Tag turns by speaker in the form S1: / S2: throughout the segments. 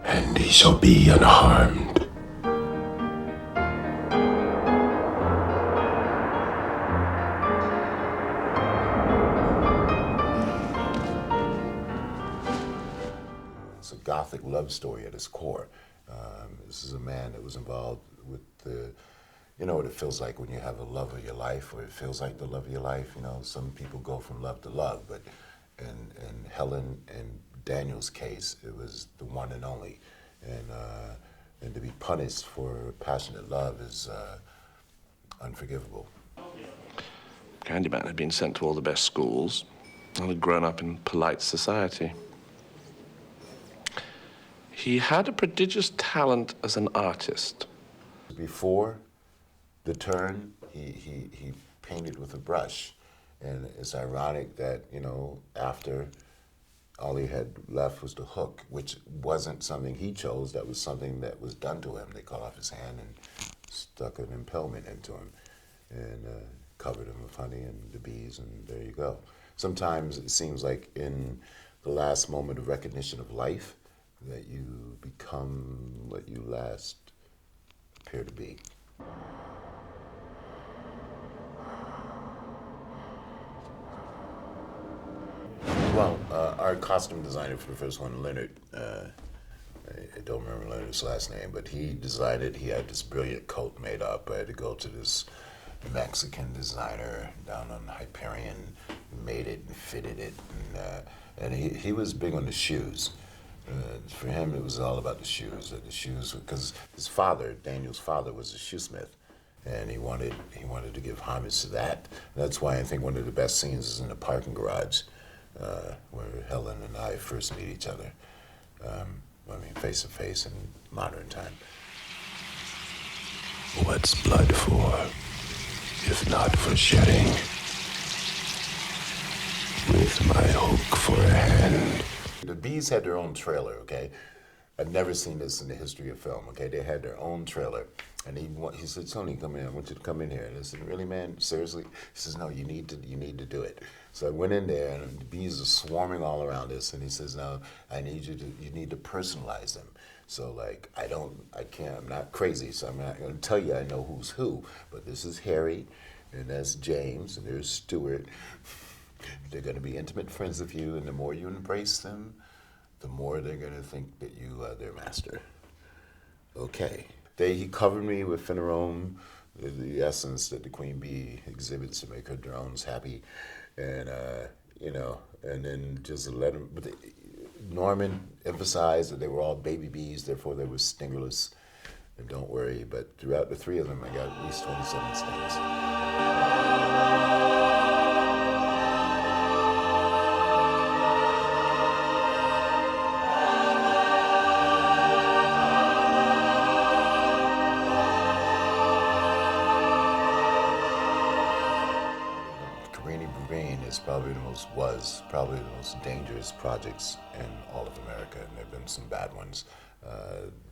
S1: and he shall be unharmed. It's a gothic love story at its core. This is a man that was involved with the, you know what it feels like when you have a love of your life, or it feels like the love of your life. You know, some people go from love to love, but in Helen and Daniel's case, it was the one and only. And to be punished for passionate love is unforgivable.
S2: Candyman had been sent to all the best schools and had grown up in polite society. He had a prodigious talent as an artist.
S3: Before the turn, he painted with a brush. And it's ironic that, you know, after, all he had left was the hook, which wasn't something he chose. That was something that was done to him. They cut off his hand and stuck an impalement into him and covered him with honey and the bees, and there you go. Sometimes it seems like in the last moment of recognition of life that you become what you last appear to be. Well, our costume designer for the first one, Leonard, I don't remember Leonard's last name, but he designed it. He had this brilliant coat made up. I had to go to this Mexican designer down on Hyperion, made it and fitted it, and he was big on the shoes. For him, it was all about the shoes. Because his father, Daniel's father, was a shoesmith, and he wanted to give homage to that. That's why I think one of the best scenes is in the parking garage, where Helen and I first meet each other. Face to face in modern time.
S1: What's blood for, if not for shedding? With my hook for a hand.
S3: The Bees had their own trailer, okay? I've never seen this in the history of film, okay? They had their own trailer. And he said, Tony, come in. I want you to come in here. And I said, really, man? Seriously? He says, no, you need to do it. So I went in there, and the bees are swarming all around us. And he says, no, you need to personalize them. So like, I'm not crazy, so I'm not gonna tell you I know who's who, but this is Harry, and that's James, and there's Stuart. They're gonna be intimate friends of you, and the more you embrace them, the more they're gonna think that you are their master. Okay. He covered me with phenarone, the essence that the queen bee exhibits to make her drones happy, and and then just let them. But Norman emphasized that they were all baby bees, therefore they were stingerless. And don't worry, but throughout the three of them, I got at least 27 stings. Was probably the most dangerous projects in all of America, and there have been some bad ones.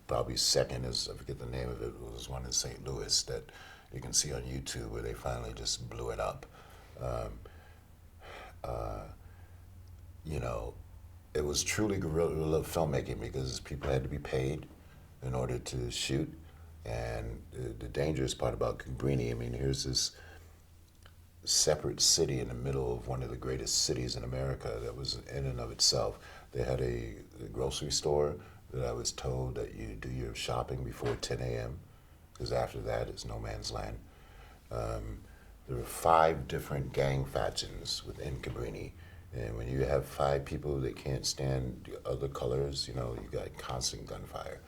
S3: Probably second is, I forget the name of it, was one in St. Louis that you can see on YouTube where they finally just blew it up. It was truly guerrilla filmmaking because people had to be paid in order to shoot. And the dangerous part about Cabrini, here's this separate city in the middle of one of the greatest cities in America that was in and of itself. They had a grocery store that I was told that you do your shopping before 10 a.m. because after that it's no man's land. There were 5 different gang factions within Cabrini, and when you have 5 people that can't stand the other colors, you got constant gunfire.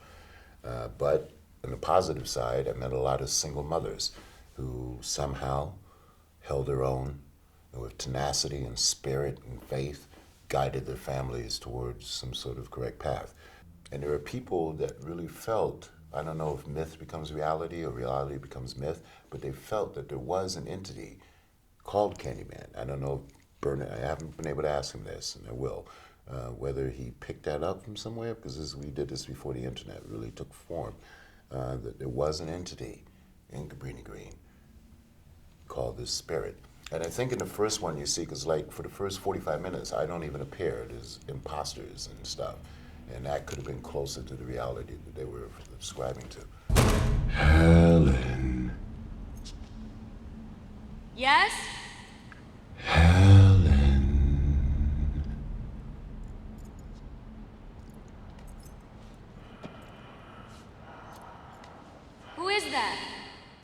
S3: But on the positive side, I met a lot of single mothers who somehow held their own, and with tenacity and spirit and faith, guided their families towards some sort of correct path. And there are people that really felt, I don't know if myth becomes reality or reality becomes myth, but they felt that there was an entity called Candyman. I don't know if Bernard, I haven't been able to ask him this, and I will, whether he picked that up from somewhere, because we did this before the internet really took form, that there was an entity in Cabrini Green called this spirit. And I think in the first one you see, because like for the first 45 minutes, I don't even appear. There's imposters and stuff. And that could have been closer to the reality that they were subscribing to.
S1: Helen.
S4: Yes?
S1: Helen.
S4: Who is that?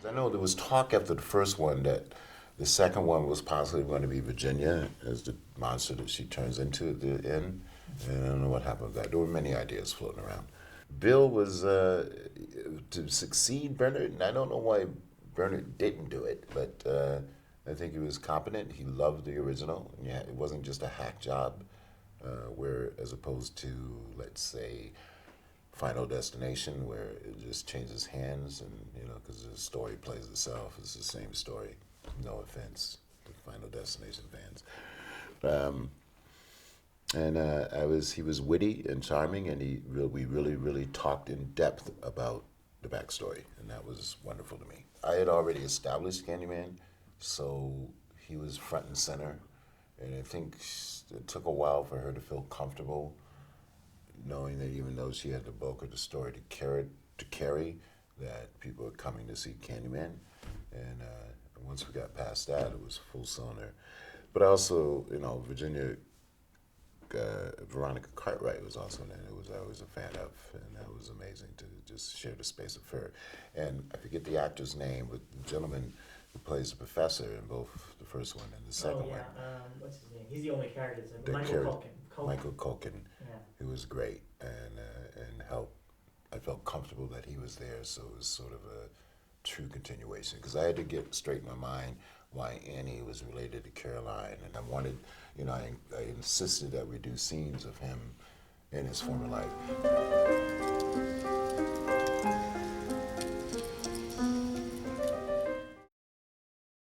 S3: I know there was talk after the first one that the second one was possibly going to be Virginia as the monster that she turns into at the end. And I don't know what happened with that. There were many ideas floating around. Bill was to succeed Bernard, and I don't know why Bernard didn't do it, but I think he was competent. He loved the original. Yeah, it wasn't just a hack job, where as opposed to, let's say, Final Destination, where it just changes hands, and because the story plays itself. It's the same story. No offense to Final Destination fans. He was witty and charming, and we really talked in depth about the backstory, and that was wonderful to me. I had already established Candyman, so he was front and center, and I think it took a while for her to feel comfortable knowing that even though she had the bulk of the story to carry, that people were coming to see Candyman, and once we got past that, it was full cylinder. But also, Veronica Cartwright was also in it. I was a fan of, and that was amazing to just share the space with her. And I forget the actor's name, but the gentleman who plays the professor in both the first one and the second one.
S5: What's his name? He's the only character.
S3: The
S5: Michael
S3: character-
S5: Culkin.
S3: Michael Culkin,
S5: Yeah.
S3: who was great and helped. I felt comfortable that he was there, so it was sort of a true continuation. Because I had to get straight in my mind why Annie was related to Caroline, and I wanted, I insisted that we do scenes of him in his former life.